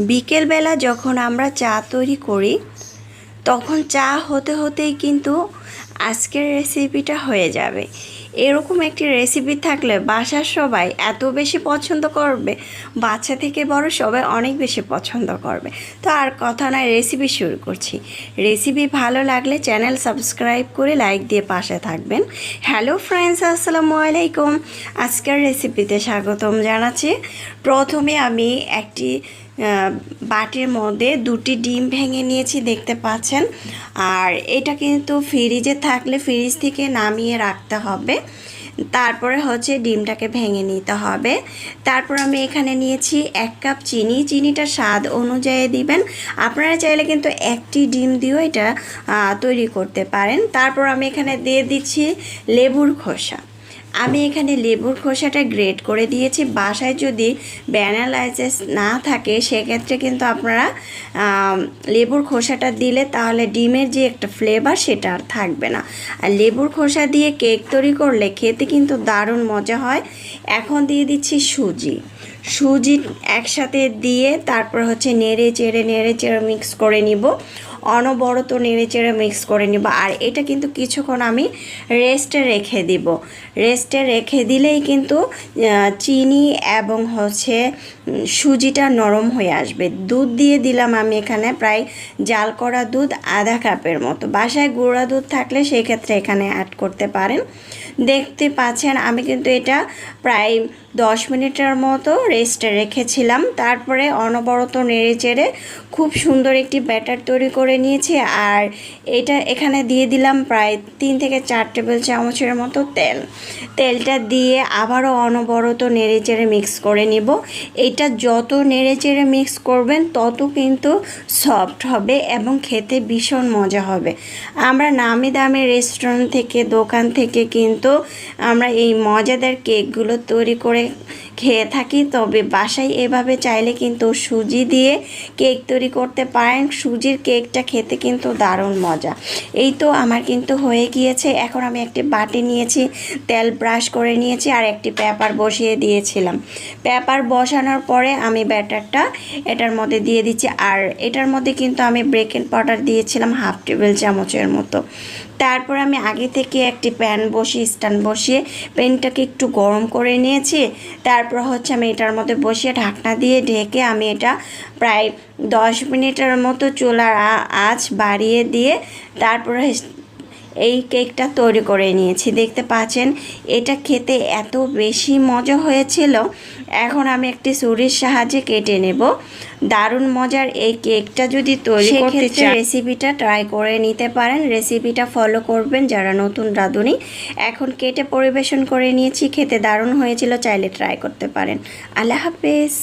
বিকেলবেলা যখন আমরা চা তৈরি করি তখন চা হতে হতেই কিন্তু আজকের রেসিপিটা হয়ে যাবে। এরকম একটি রেসিপি থাকলে বাসার সবাই এত বেশি পছন্দ করবে, বাচ্চা থেকে বড় সবাই অনেক বেশি পছন্দ করবে। তো আর কথা নয়, রেসিপি শুরু করছি। রেসিপি ভালো লাগলে চ্যানেল সাবস্ক্রাইব করে লাইক দিয়ে পাশে থাকবেন। হ্যালো ফ্রেন্ডস, আসসালামু আলাইকুম। আজকের রেসিপিতে স্বাগতম জানাচ্ছি। প্রথমে আমি একটি বাটির মধ্যে 2টি ডিম ভেঙে নিয়েছি, দেখতে পাচ্ছেন। আর এটা কিন্তু ফ্রিজে থাকলে ফ্রিজ থেকে নামিয়ে রাখতে হবে। তারপরে হচ্ছে ডিমটাকে ভেঙে নিতে হবে। তারপর আমি এখানে নিয়েছি 1 কাপ চিনি। চিনিটা স্বাদ অনুযায়ী দিবেন। আপনারা চাইলে কিন্তু একটি ডিম দিয়েও এটা তৈরি করতে পারেন। তারপর আমি এখানে দিয়ে দিচ্ছি লেবুর খোসা। আমি এখানে লেবুর খোসাটা গ্রেট করে দিয়েছি। বাসায় যদি ব্যানানা এসেন্স না থাকে সেক্ষেত্রে কিন্তু আপনারা লেবুর খোসাটা দিলে তাহলে ডিমের যে একটা ফ্লেভার সেটা আর থাকবে না। আর লেবুর খোসা দিয়ে কেক তৈরি করলে খেতে কিন্তু দারুণ মজা হয়। এখন দিয়ে দিচ্ছি সুজি একসাথে দিয়ে তারপর হচ্ছে নেড়ে চেড়ে মিক্স করে নিব। অনবরত নেড়ে চেড়ে মিক্স করে নিব। আর এটা কিন্তু কিছুক্ষণ আমি রেস্টে রেখে দিলেই কিন্তু চিনি এবং হচ্ছে সুজিটা নরম হয়ে আসবে। দুধ দিয়ে দিলাম আমি এখানে প্রায় জাল করা দুধ আধা কাপের মতো। বাসায় গুঁড়া দুধ থাকলে সেক্ষেত্রে এখানে অ্যাড করতে পারেন। দেখতে পাচ্ছেন আমি কিন্তু এটা প্রায় 10 মিনিটের মতো রেস্টে রেখেছিলাম। তারপরে অনবরত নেড়ে চেড়ে খুব সুন্দর একটি ব্যাটার তৈরি করে নিয়েছি। আর এটা এখানে দিয়ে দিলাম প্রায় 3 থেকে 4 টেবিল চামচের মতো তেলটা দিয়ে আবারও অনবরত নেড়ে চেড়ে মিক্স করে নিব। এটা যত নেড়ে চেড়ে মিক্স করবেন তত কিন্তু সফট হবে এবং খেতে ভীষণ মজা হবে। আমরা নামি দামি রেস্টুরেন্ট থেকে দোকান থেকে কিন্তু আমরা এই মজাদার কেকগুলো তৈরি করে খেয়ে থাকি, তবে বাসায় এভাবে চাইলে কিন্তু সুজি দিয়ে কেক তৈরি করতে পারেন। সুজির কেকটা খেতে কিন্তু দারুণ মজা। এই তো আমার কিন্তু হয়ে গিয়েছে। এখন আমি একটি বাটি নিয়েছি, তেল ব্রাশ করে নিয়েছি আর একটি পেপার বসিয়ে দিয়েছিলাম। পেপার বসানোর পরে আমি ব্যাটারটা এটার মধ্যে দিয়ে দিচ্ছি। আর এটার মধ্যে কিন্তু আমি বেকিং পাউডার দিয়েছিলাম 1/2 টেবিল চামচের মতো। তারপর আমি আগে থেকে একটি স্ট্যান্ড বসিয়ে প্যানটাকে একটু গরম করে নিয়েছি। তারপর হচ্ছে আমি এটার মধ্যে বসিয়ে ঢাকনা দিয়ে ঢেকে আমি এটা প্রায় 10 মিনিটের মতো চুলার আঁচ বাড়িয়ে দিয়ে তারপরে এই কেকটা তৈরি করে নিয়েছি। দেখতে পাচ্ছেন এটা খেতে এত বেশি মজা হয়েছিল। এখন আমি একটি ছুরির সাহায্যে কেটে নেব। দারুণ মজার এই কেকটা যদি তৈরি করতে চান রেসিপিটা ট্রাই করে নিতে পারেন। রেসিপিটা ফলো করবেন যারা নতুন রাঁধুনি। এখন কেটে পরিবেশন করে নিয়েছি, খেতে দারুণ হয়েছিল, চাইলে ট্রাই করতে পারেন। আল্লাহ হাফেজ।